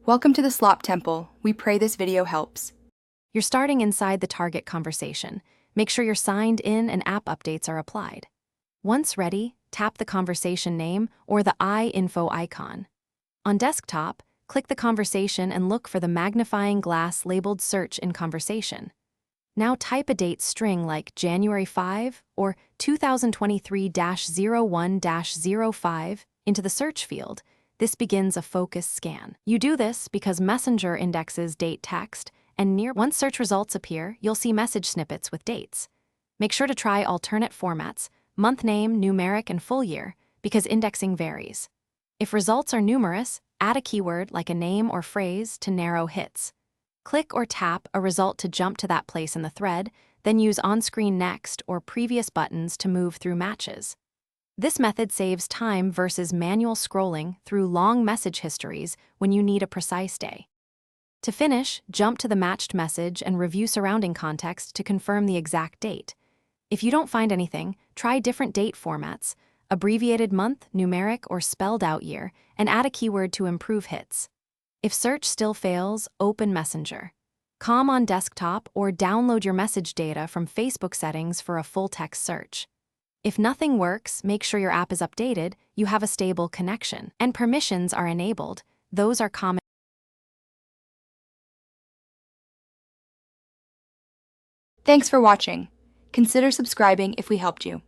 Welcome to the Slop Temple. We pray this video helps. You're starting inside the target conversation. Make sure you're signed in and app updates are applied. Once ready, tap the conversation name or the info icon. On desktop, click the conversation and look for the magnifying glass labeled Search in Conversation. Now type a date string like January 5 or 2023-01-05 into the search field. This begins a focus scan. You do this because Messenger indexes date text, and once search results appear, you'll see message snippets with dates. Make sure to try alternate formats, month name, numeric, and full year, because indexing varies. If results are numerous, add a keyword like a name or phrase to narrow hits. Click or tap a result to jump to that place in the thread, then use on-screen next or previous buttons to move through matches. This method saves time versus manual scrolling through long message histories when you need a precise day. To finish, jump to the matched message and review surrounding context to confirm the exact date. If you don't find anything, try different date formats, abbreviated month, numeric, or spelled out year, and add a keyword to improve hits. If search still fails, open Messenger. Com on desktop or download your message data from Facebook settings for a full-text search. If nothing works, make sure your app is updated, you have a stable connection, and permissions are enabled. Those are common. Thanks for watching. Consider subscribing if we helped you.